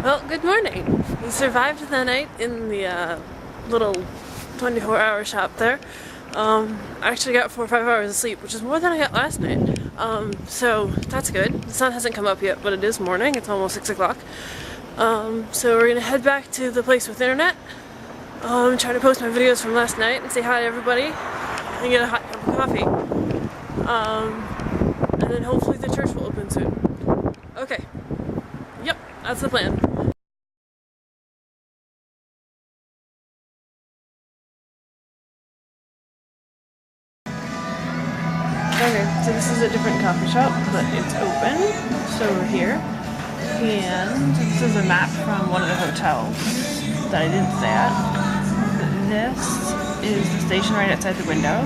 Well, good morning. We survived the night in the little 24-hour shop there. I actually got 4 or 5 hours of sleep, which is more than I got last night. So that's good. The sun hasn't come up yet, but it is morning. It's almost 6 o'clock. So we're gonna head back to the place with internet. Try to post my videos from last night and say hi to everybody and get a hot cup of coffee. And then hopefully the church will open soon. Okay. Yep, that's the plan. Okay, so this is a different coffee shop, but it's open, so we're here. And this is a map from one of the hotels that I didn't stay at. This is the station right outside the window.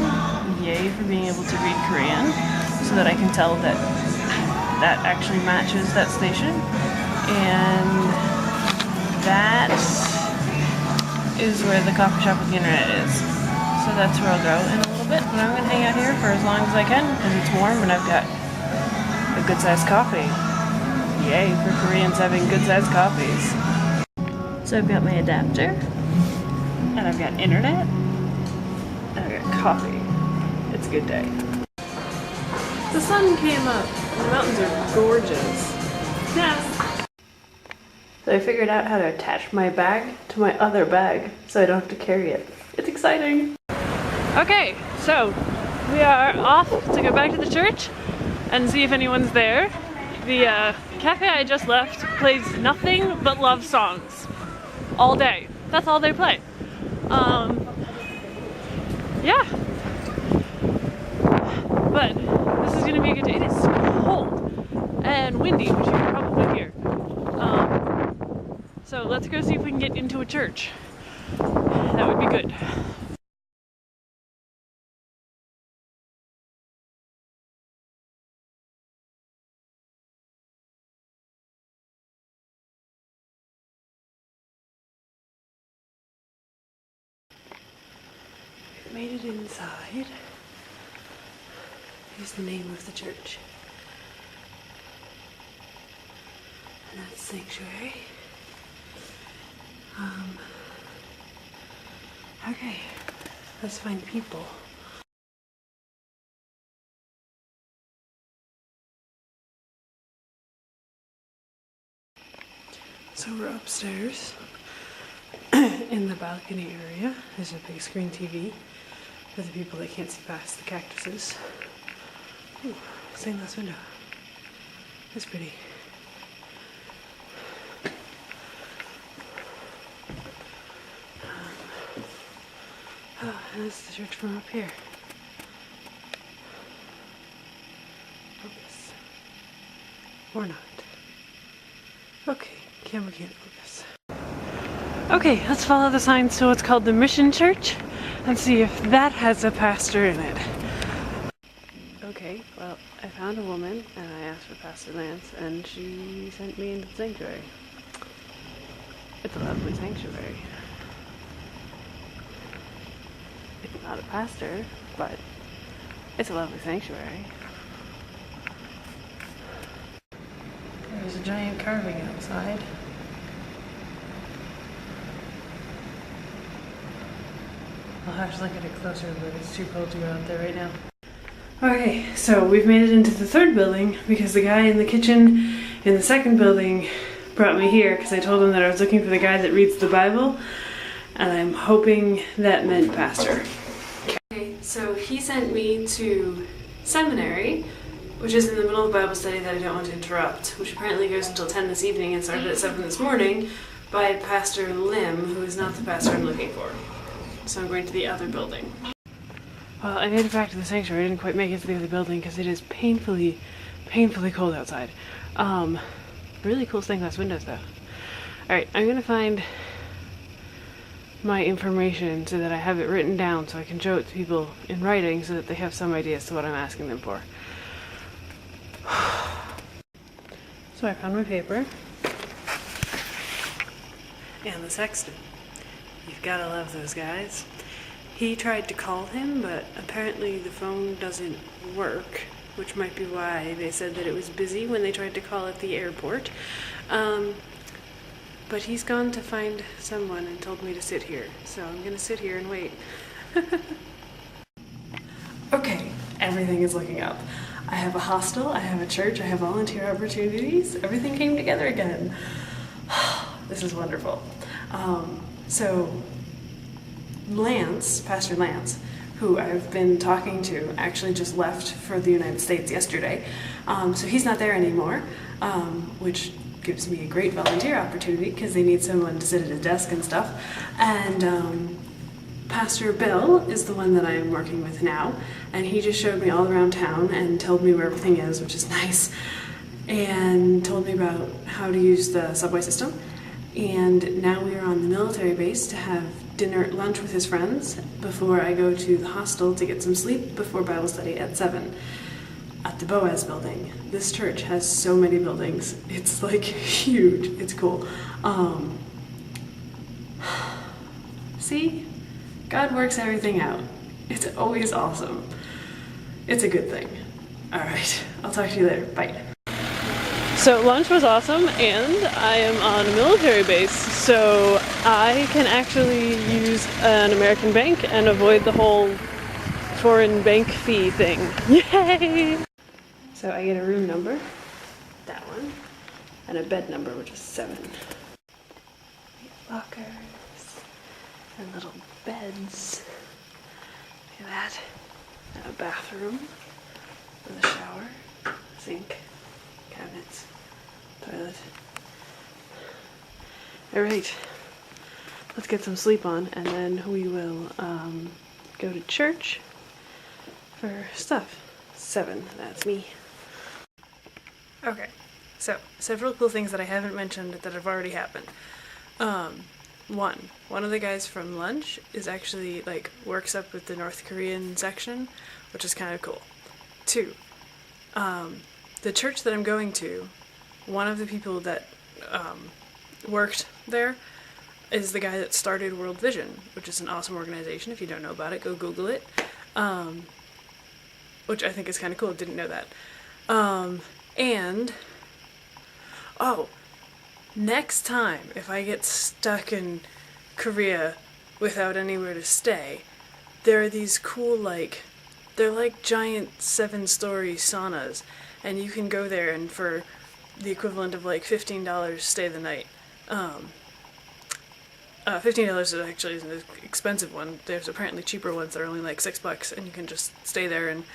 Yay for being able to read Korean, so that I can tell that that actually matches that station. And that is where the coffee shop with the internet is. So that's where I'll go in a little bit, but I'm gonna hang out here for as long as I can because it's warm and I've got a good sized coffee. Yay for Koreans having good sized coffees. So I've got my adapter, and I've got internet, and I've got coffee. It's a good day. The sun came up, and the mountains are gorgeous. Yes! So I figured out how to attach my bag to my other bag so I don't have to carry it. It's exciting! Okay, so we are off to go back to the church and see if anyone's there. The cafe I just left plays nothing but love songs all day. That's all they play. Yeah. But this is gonna be a good day. It is cold and windy, which you can probably hear. So let's go see if we can get into a church. That would be good. Made it inside. Here's the name of the church. And that's Sanctuary. Okay, let's find people. So we're upstairs in the balcony area. There's a big screen TV for the people that can't see past the cactuses. Ooh, stainless window. That's pretty. Oh, and this is the church from up here. Focus. Or not. Okay, camera can't focus. Okay, let's follow the signs to what's called the Mission Church and see if that has a pastor in it. Okay, well, I found a woman and I asked for Pastor Lance and she sent me into the sanctuary. It's a lovely sanctuary. It's not a pastor, but it's a lovely sanctuary. There's a giant carving outside. I'll have to look at it closer, but it's too cold to go out there right now. Okay, so we've made it into the third building because the guy in the kitchen in the second building brought me here because I told him that I was looking for the guy that reads the Bible, and I'm hoping that meant pastor. Okay, so he sent me to seminary, which is in the middle of Bible study that I don't want to interrupt, which apparently goes until 10 this evening and started at 7 this morning by Pastor Lim, who is not the pastor I'm looking for. So I'm going to the other building. Well, I made it back to the sanctuary. I didn't quite make it to the other building because it is painfully cold outside. Really cool stained glass windows though. Alright, I'm gonna find my information so that I have it written down so I can show it to people in writing so that they have some idea as to what I'm asking them for. So I found my paper. And the sexton. You've gotta love those guys. He tried to call him, but apparently the phone doesn't work, which might be why they said that it was busy when they tried to call at the airport. But he's gone to find someone and told me to sit here, so I'm gonna sit here and wait. Okay, everything is looking up. I have a hostel, I have a church, I have volunteer opportunities. Everything came together again. This is wonderful. So Lance, Pastor Lance, who I've been talking to, actually just left for the United States yesterday. So he's not there anymore, which gives me a great volunteer opportunity because they need someone to sit at a desk and stuff. And Pastor Bill is the one that I'm working with now, and he just showed me all around town and told me where everything is, which is nice, and told me about how to use the subway system. And now we are on the military base to have lunch with his friends before I go to the hostel to get some sleep before Bible study at 7 at the Boaz building. This church has so many buildings. It's like huge. It's cool. See? God works everything out. It's always awesome. It's a good thing. All right, I'll talk to you later. Bye. So lunch was awesome, and I am on a military base, so I can actually use an American bank and avoid the whole foreign bank fee thing. Yay! So I get a room number, that one, and a bed number, which is 7. Lockers and little beds. Look at that. And a bathroom with a shower, sink, cabinets, toilet. Alright, let's get some sleep on, and then we will go to church for stuff. 7, that's me. Okay, so several cool things that I haven't mentioned that have already happened. One of the guys from lunch is actually like works up with the North Korean section, which is kind of cool. 2, the church that I'm going to, one of the people that worked there is the guy that started World Vision, which is an awesome organization. If you don't know about it, go Google it. Which I think is kind of cool. Didn't know that. Next time, if I get stuck in Korea without anywhere to stay, there are these cool, they're like giant 7-story saunas, and you can go there and for the equivalent of like $15 stay the night. $15 is actually an expensive one. There's apparently cheaper ones that are only like $6, and you can just stay there and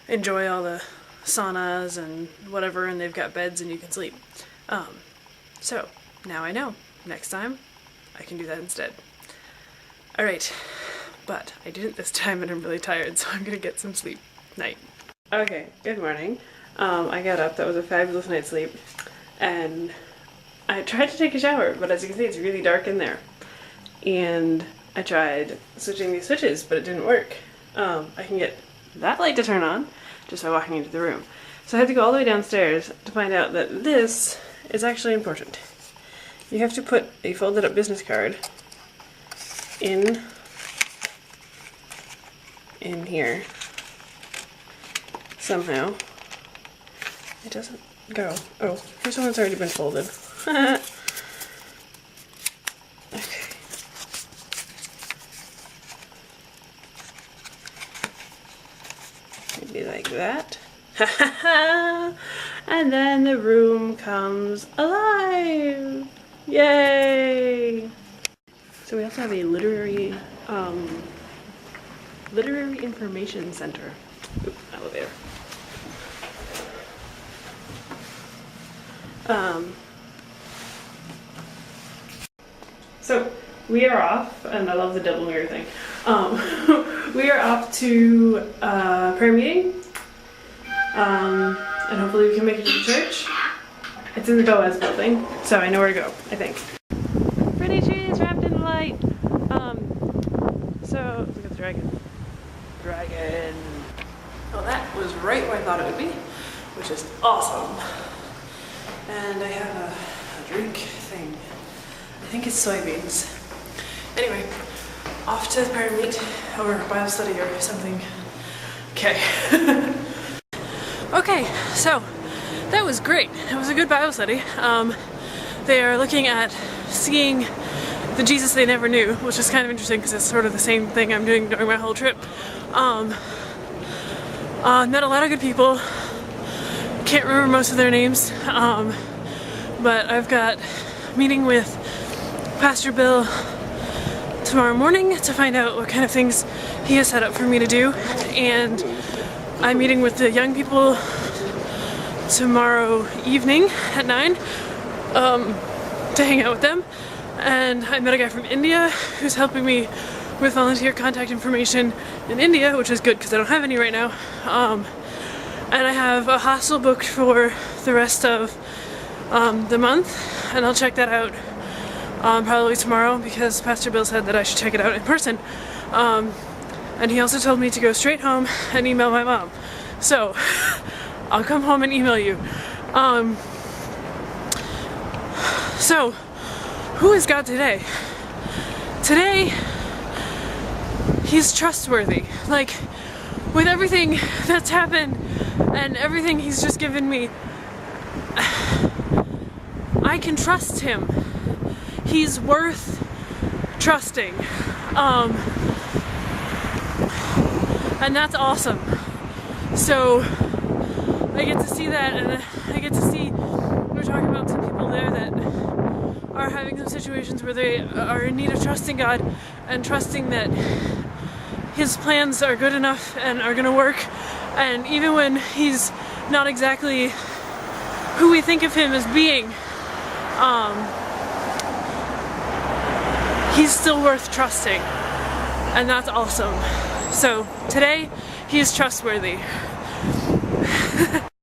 enjoy all the saunas and whatever, and they've got beds and you can sleep. So now I know. Next time, I can do that instead. Alright, but I didn't this time and I'm really tired, so I'm gonna get some sleep. Night. Okay, good morning. I got up, that was a fabulous night's sleep, and I tried to take a shower, but as you can see it's really dark in there. And I tried switching these switches, but it didn't work. I can get that light to turn on just by walking into the room. So I had to go all the way downstairs to find out that this is actually important. You have to put a folded up business card in here somehow. It doesn't go. Oh, here's one that's already been folded. Okay. Maybe like that. And then the room comes alive! Yay! So we also have a literary information center. Oop, elevator. So we are off, and I love the double mirror thing. We are off to prayer meeting, and hopefully we can make it to the church. It's in the Boaz building, so I know where to go, I think. Pretty trees wrapped in light. So look at the dragon. Dragon. Well, that was right where I thought it would be, which is awesome. And I have a drink thing. I think it's soybeans. Anyway, off to the prayer meet or Bible study or something. Okay. Okay, so that was great. It was a good Bible study. they are looking at seeing the Jesus they never knew, which is kind of interesting because it's sort of the same thing I'm doing during my whole trip. Met a lot of good people. Can't remember most of their names, but I've got a meeting with Pastor Bill tomorrow morning to find out what kind of things he has set up for me to do, and I'm meeting with the young people tomorrow evening at 9 to hang out with them. And I met a guy from India who's helping me with volunteer contact information in India, which is good because I don't have any right now. And I have a hostel booked for the rest of the month, and I'll check that out probably tomorrow because Pastor Bill said that I should check it out in person. And he also told me to go straight home and email my mom. So I'll come home and email you. So who is God today? Today, he's trustworthy. Like, with everything that's happened and everything he's just given me, I can trust him. He's worth trusting. And that's awesome. So I get to see that, and I get to see, we're talking about some people there that are having some situations where they are in need of trusting God and trusting that his plans are good enough and are going to work, and even when he's not exactly who we think of him as being, he's still worth trusting, and that's awesome. So today, he is trustworthy.